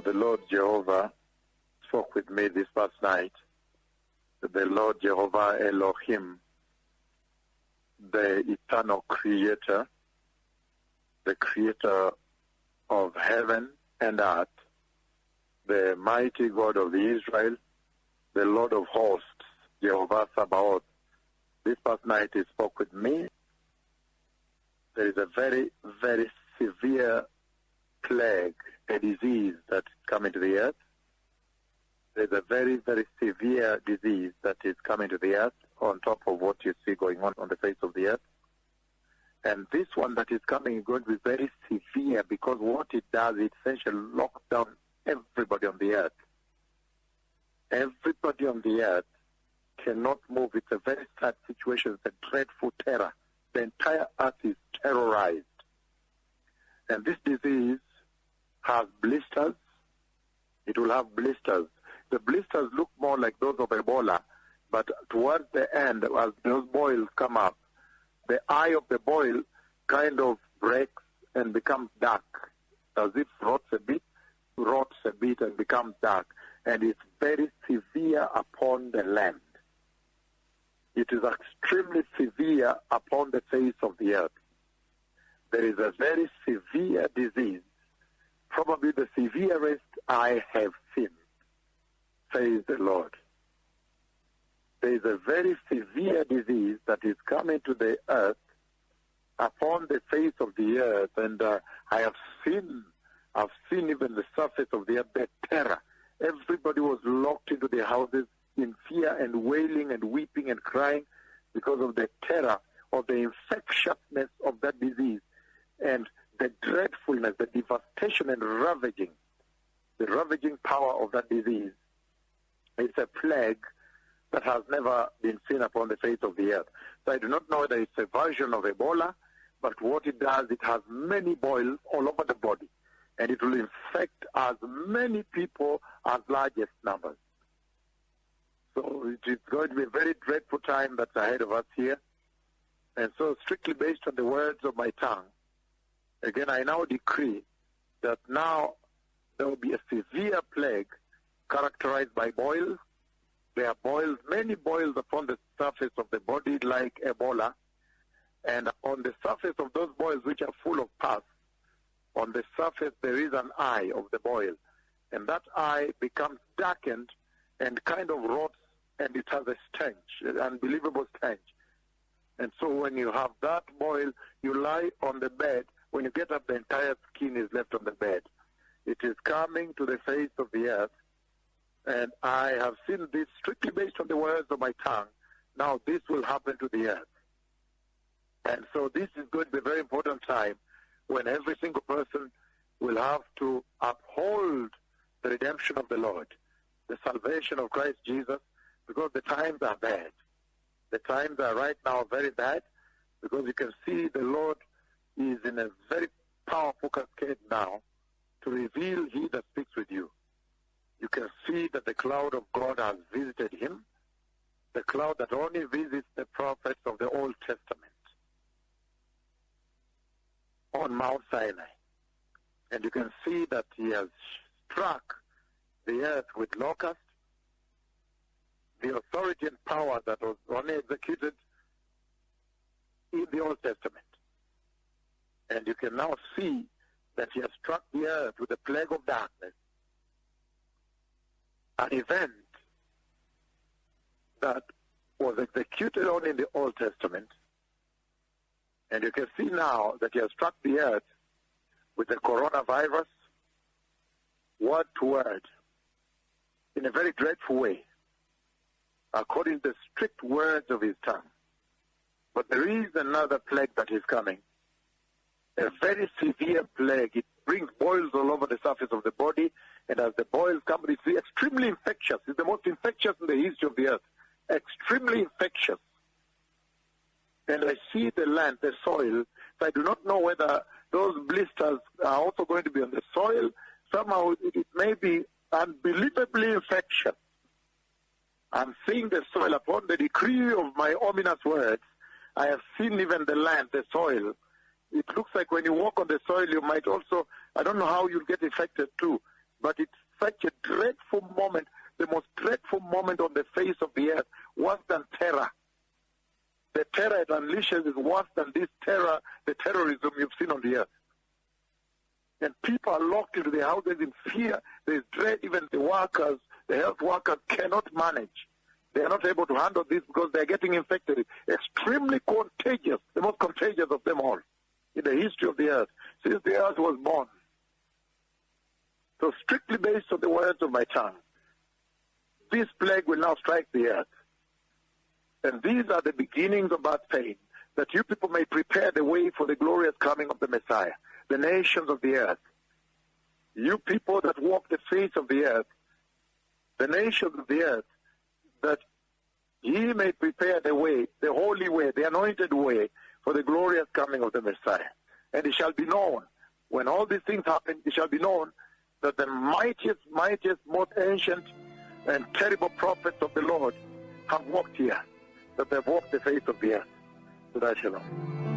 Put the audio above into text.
the Lord Jehovah spoke with me this past night. The Lord Jehovah Elohim, the eternal creator, the creator of heaven and earth, the mighty God of Israel, the Lord of hosts, Jehovah Sabaoth. This past night he spoke with me. There is a very, very severe plague, a disease that's coming to the earth. There's a very, very severe disease that is coming to the earth on top of what you see going on the face of the earth. And this one that is coming is going to be very severe because what it does, it essentially locks down everybody on the earth. Everybody on the earth cannot move. It's a very sad situation. It's a dreadful terror. The entire earth is terrorized. And this disease has blisters. It will have blisters. The blisters look more like those of Ebola, but towards the end, as those boils come up, the eye of the boil kind of breaks and becomes dark, as if rots a bit and becomes dark. And it's very severe upon the land. It is extremely severe upon the face of the earth. There is a very severe disease, probably the severest I have seen, says the Lord. There is a very severe disease that is coming to the earth, upon the face of the earth, and I've seen even the surface of the earth, the terror. Everybody was locked into their houses in fear and wailing and weeping and crying because of the terror of the infectiousness of that disease and the dreadfulness, the devastation and the ravaging power of that disease. It's a plague that has never been seen upon the face of the earth. So I do not know whether it's a version of Ebola, but what it does, it has many boils all over the body, and it will infect as many people as largest numbers. So it is going to be a very dreadful time that's ahead of us here. And so strictly based on the words of my tongue, again, I now decree that now there will be a severe plague characterized by boils. There are boils, many boils upon the surface of the body like Ebola. And on the surface of those boils, which are full of pus, on the surface there is an eye of the boil. And that eye becomes darkened and kind of rots, and it has a stench, an unbelievable stench. And so when you have that boil, you lie on the bed. When you get up, the entire skin is left on the bed. It is coming to the face of the earth. And I have seen this strictly based on the words of my tongue. Now this will happen to the earth. And so this is going to be a very important time when every single person will have to uphold the redemption of the Lord, the salvation of Christ Jesus, because the times are bad. The times are right now very bad, because you can see the Lord is in a very powerful cascade now to reveal he that speaks with you. You can see that the cloud of God has visited him, the cloud that only visits the prophets of the Old Testament on Mount Sinai. And you can see that he has struck the earth with locusts, the authority and power that was only executed in the Old Testament. And you can now see that he has struck the earth with the plague of darkness, an event that was executed only in the Old Testament. And you can see now that he has struck the earth with the coronavirus, word to word, in a very dreadful way, according to the strict words of his tongue. But there is another plague that is coming, a very severe plague. It brings boils all over the surface of the body, and as the boils come, it's extremely infectious. It's the most infectious in the history of the earth. Extremely infectious. And I see the land, the soil, so I do not know whether those blisters are also going to be on the soil. Somehow it may be unbelievably infectious. I'm seeing the soil upon the decree of my ominous words. I have seen even the land, the soil. It looks like when you walk on the soil, you might also, I don't know how you'll get infected too, but it's such a dreadful moment, the most dreadful moment on the face of the earth, worse than terror. The terror it unleashes is worse than this terror, the terrorism you've seen on the earth. And people are locked into their houses in fear. There's dread. Even the workers, the health workers cannot manage. They are not able to handle this because they're getting infected. Extremely contagious, the most contagious of them all in the history of the earth, since the earth was born. So strictly based on the words of my tongue, this plague will now strike the earth. And these are the beginnings of bad pain, that you people may prepare the way for the glorious coming of the Messiah, the nations of the earth. You people that walk the face of the earth, the nations of the earth, that ye may prepare the way, the holy way, the anointed way for the glorious coming of the Messiah. And it shall be known, when all these things happen, it shall be known that the mightiest, most ancient and terrible prophets of the Lord have walked here, that they have walked the face of the earth. So that shalom.